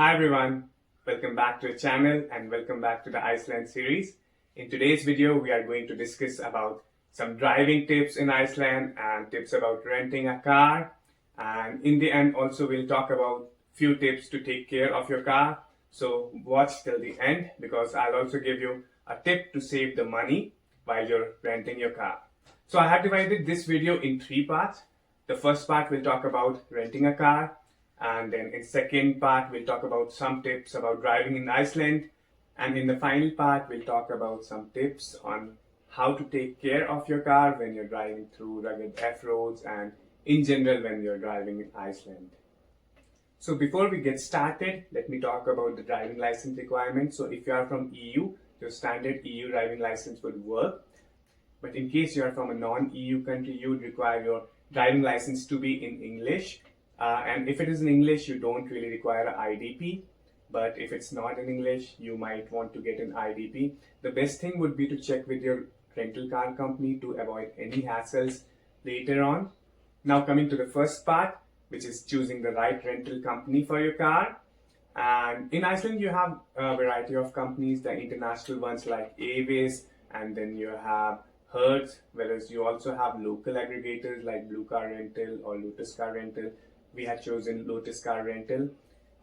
Hi everyone, welcome back to the channel and welcome back to the Iceland series. In today's video, we are going to discuss about some driving tips in Iceland and tips about renting a car. And in the end, also we'll talk about few tips to take care of your car. So watch till the end because I'll also give you a tip to save the money while you're renting your car. So I have divided this video in three parts. The first part will talk about renting a car. And then in second part, we'll talk about some tips about driving in Iceland. And in the final part, we'll talk about some tips on how to take care of your car when you're driving through rugged F-roads and in general when you're driving in Iceland. So before we get started, let me talk about the driving license requirements. So if you are from EU, your standard EU driving license would work. But in case you are from a non-EU country, you would require your driving license to be in English. And if it is in English, you don't really require an IDP. But if it's not in English, you might want to get an IDP. The best thing would be to check with your rental car company to avoid any hassles later on. Now coming to the first part, which is choosing the right rental company for your car. And in Iceland, you have a variety of companies, the international ones like Avis, and then you have Hertz, whereas you also have local aggregators like Blue Car Rental or Lotus Car Rental. We had chosen Lotus Car Rental.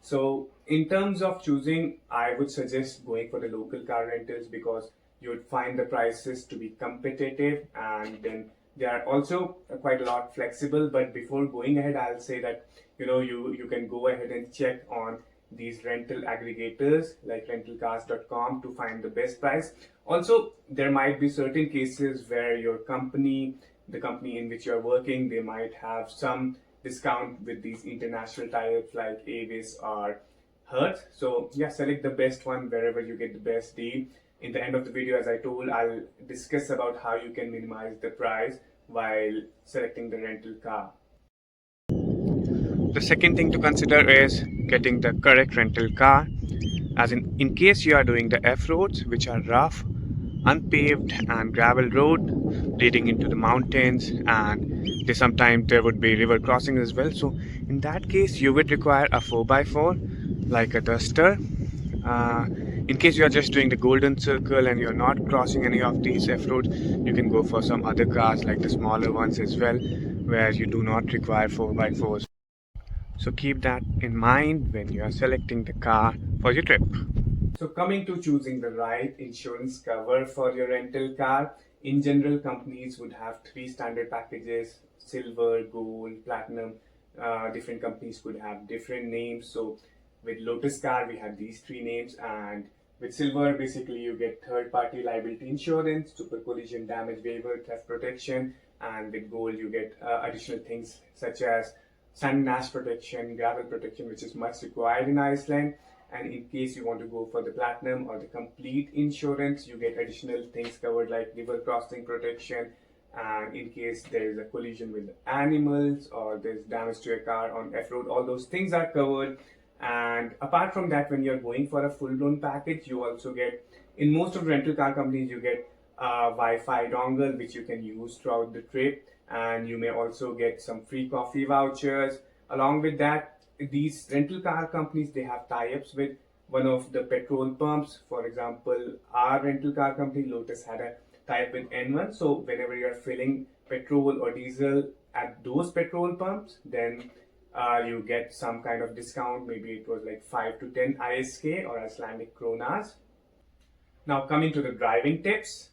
So in terms of choosing, I would suggest going for the local car rentals because you would find the prices to be competitive and then they are also quite a lot flexible. But before going ahead, I'll say that you can go ahead and check on these rental aggregators like rentalcars.com to find the best price. Also, there might be certain cases where your company, the company in which you're working, they might have some discount with these international tie-ups like Avis or Hertz. So yeah, select the best one wherever you get the best deal. In the end of the video, as I told, I'll discuss about how you can minimize the price while selecting the rental car. The second thing to consider is getting the correct rental car, as in case you are doing the F-roads, which are rough, unpaved and gravel road leading into the mountains, and sometimes there would be river crossings as well. So in that case, you would require a 4x4 like a Duster. In case you are just doing the Golden Circle and you're not crossing any of these F-roads, you can go for some other cars like the smaller ones as well, where you do not require 4x4s. So keep that in mind when you are selecting the car for your trip. So coming to choosing the right insurance cover for your rental car, in general, companies would have three standard packages: silver, gold, platinum. Different companies could have different names. So with Lotus Car, we have these three names, and with silver, basically you get third-party liability insurance, super collision damage waiver, theft protection, and with gold, you get additional things such as sand and ash protection, gravel protection, which is much required in Iceland. And in case you want to go for the platinum or the complete insurance, you get additional things covered like river crossing protection, and in case there is a collision with animals or there's damage to a car on F-road, all those things are covered. And apart from that, when you're going for a full-blown package, you also get, in most of rental car companies, you get a Wi-Fi dongle which you can use throughout the trip, and you may also get some free coffee vouchers. Along with that, these rental car companies, they have tie-ups with one of the petrol pumps. For example, our rental car company Lotus had a tie-up with N1. So whenever you're filling petrol or diesel at those petrol pumps, then you get some kind of discount. Maybe it was like 5 to 10 ISK or Icelandic kronas. Now coming to the driving tips.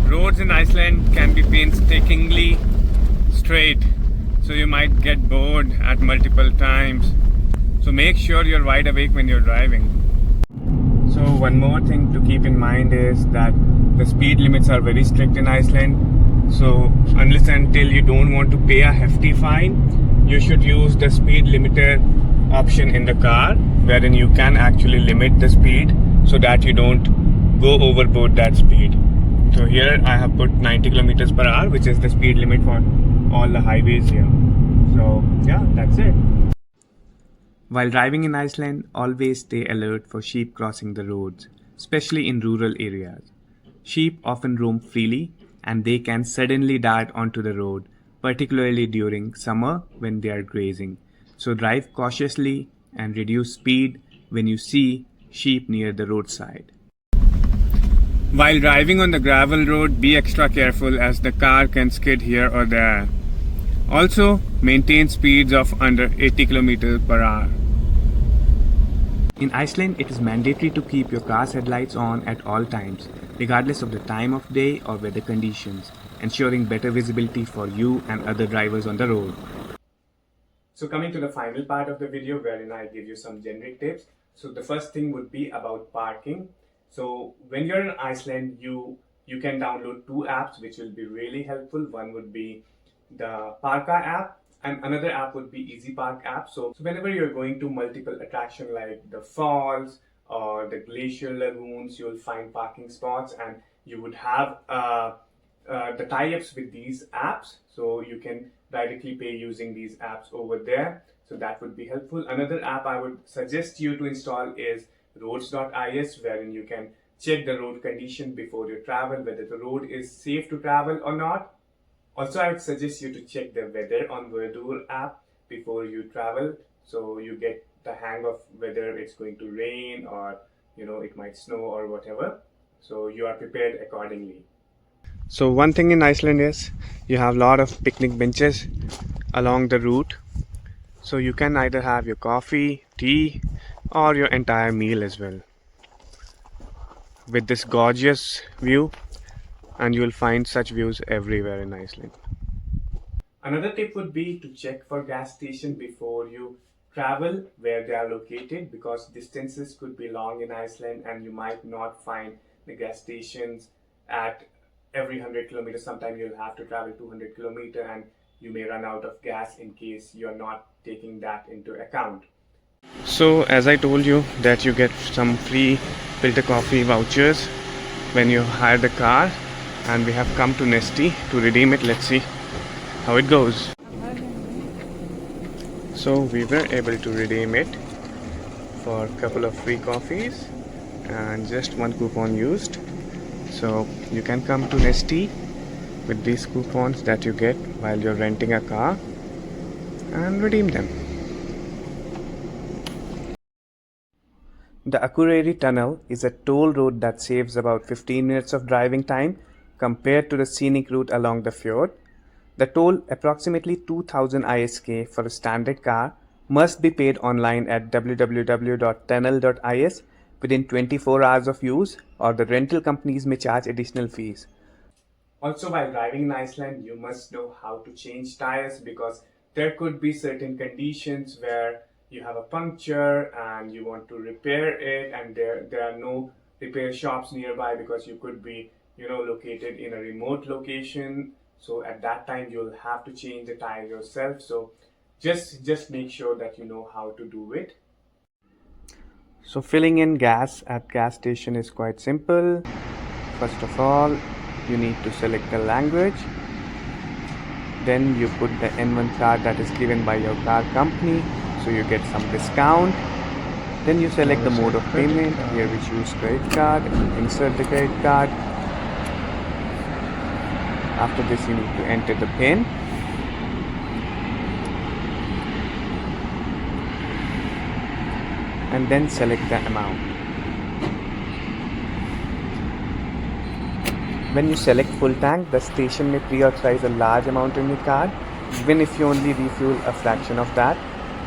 Roads in Iceland can be painstakingly straight, so you might get bored at multiple times. So make sure you're wide awake when you're driving. So one more thing to keep in mind is that the speed limits are very strict in Iceland. So unless and until you don't want to pay a hefty fine, you should use the speed limiter option in the car, wherein you can actually limit the speed so that you don't go overboard that speed. So here I have put 90 kilometers per hour, which is the speed limit for all the highways here. So yeah, that's it. While driving in Iceland, always stay alert for sheep crossing the roads, especially in rural areas. Sheep often roam freely and they can suddenly dart onto the road, particularly during summer when they are grazing. So drive cautiously and reduce speed when you see sheep near the roadside. While driving on the gravel road, be extra careful as the car can skid here or there. Also, maintain speeds of under 80 km per hour. In Iceland, it is mandatory to keep your car's headlights on at all times, regardless of the time of day or weather conditions, ensuring better visibility for you and other drivers on the road. So coming to the final part of the video wherein I give you some generic tips. So the first thing would be about parking. So when you're in Iceland, you can download two apps which will be really helpful. One would be the Parka app and another app would be Easy Park app. So whenever you're going to multiple attractions like the falls or the glacier lagoons, you'll find parking spots and you would have the tie-ups with these apps, so you can directly pay using these apps over there. So that would be helpful. Another app I would suggest you to install is roads.is, wherein you can check the road condition before you travel, whether the road is safe to travel or not. Also, I would suggest you to check the weather on Verdur app before you travel, so you get the hang of whether it's going to rain or it might snow or whatever, so you are prepared accordingly. So one thing in Iceland is you have a lot of picnic benches along the route, so you can either have your coffee, tea or your entire meal as well with this gorgeous view, and you will find such views everywhere in Iceland. Another tip would be to check for gas station before you travel where they are located, because distances could be long in Iceland and you might not find the gas stations at every 100 kilometers. Sometimes you'll have to travel 200 kilometers and you may run out of gas in case you're not taking that into account. So as I told you that you get some free filter coffee vouchers when you hire the car, and we have come to Nesti to redeem it. Let's see how it goes. So we were able to redeem it for a couple of free coffees and just one coupon used. So you can come to Nesti with these coupons that you get while you're renting a car and redeem them. The Akureyri Tunnel is a toll road that saves about 15 minutes of driving time compared to the scenic route along the fjord. The toll, approximately 2000 ISK for a standard car, must be paid online at www.tunnel.is within 24 hours of use, or the rental companies may charge additional fees. Also, while driving in Iceland, you must know how to change tires, because there could be certain conditions where you have a puncture and you want to repair it, and there are no repair shops nearby because you could be located in a remote location. So at that time you'll have to change the tire yourself. So just make sure that you know how to do it. So filling in gas at gas station is quite simple. First of all, you need to select the language. Then you put the N1 card that is given by your car company, so you get some discount. Then you select the mode of payment. Here we choose credit card and insert the credit card. After this, you need to enter the PIN. And then select the amount. When you select full tank, the station may pre-authorize a large amount in your card, even if you only refuel a fraction of that.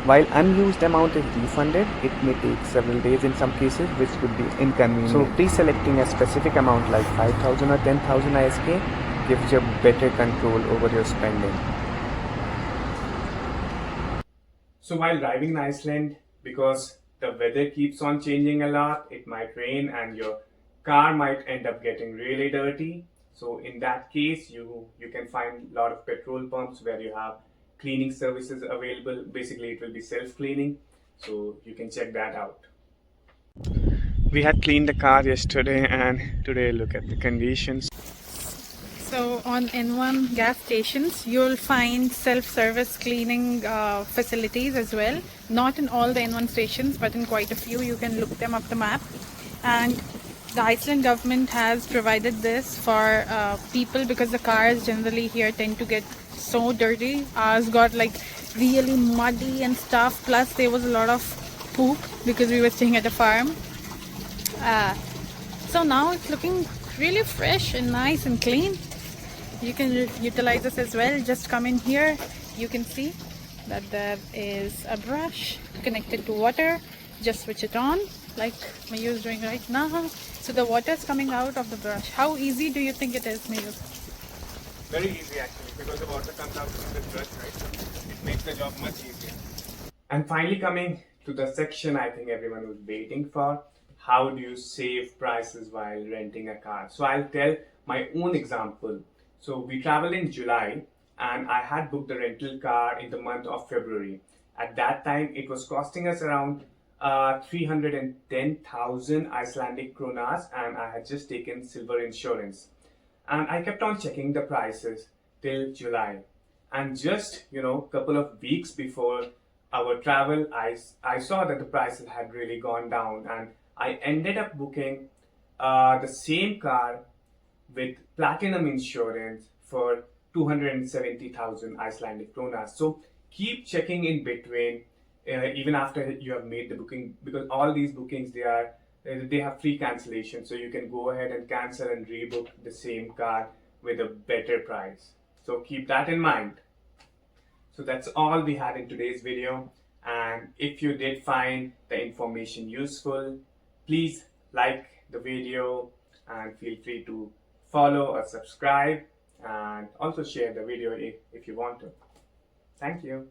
While unused amount is refunded, it may take several days in some cases, which could be inconvenient. So pre-selecting a specific amount like 5,000 or 10,000 ISK gives you better control over your spending. So while driving in Iceland, because the weather keeps on changing a lot, it might rain and your car might end up getting really dirty. So in that case, you can find a lot of petrol pumps where you have cleaning services available. Basically, it will be self-cleaning, so you can check that out. We had cleaned the car yesterday, and today look at the conditions. So on N1 gas stations, you'll find self-service cleaning facilities as well. Not in all the N1 stations, but in quite a few. You can look them up the map. And the Iceland government has provided this for people, because the cars generally here tend to get so dirty. Ours got like really muddy and stuff. Plus there was a lot of poop because we were staying at a farm. So now it's looking really fresh and nice and clean. You can utilize this as well. Just come in here. You can see that there is a brush connected to water. Just switch it on like Mayu is doing right now. So the water is coming out of the brush. How easy do you think it is, Mayu? Very easy actually, because the water comes out from the brush, right? It makes the job much easier. And finally, coming to the section I think everyone was waiting for: how do you save prices while renting a car? So I'll tell my own example. So we traveled in July and I had booked the rental car in the month of February. At that time, it was costing us around 310,000 Icelandic kronas, and I had just taken silver insurance. And I kept on checking the prices till July. And just, couple of weeks before our travel, I saw that the prices had really gone down, and I ended up booking the same car with platinum insurance for 270,000 Icelandic kronas. So keep checking in between, even after you have made the booking, because all these bookings, they have free cancellation, so you can go ahead and cancel and rebook the same car with a better price. So keep that in mind. So that's all we had in today's video, and if you did find the information useful, please like the video and feel free to follow or subscribe, and also share the video if you want to. Thank you.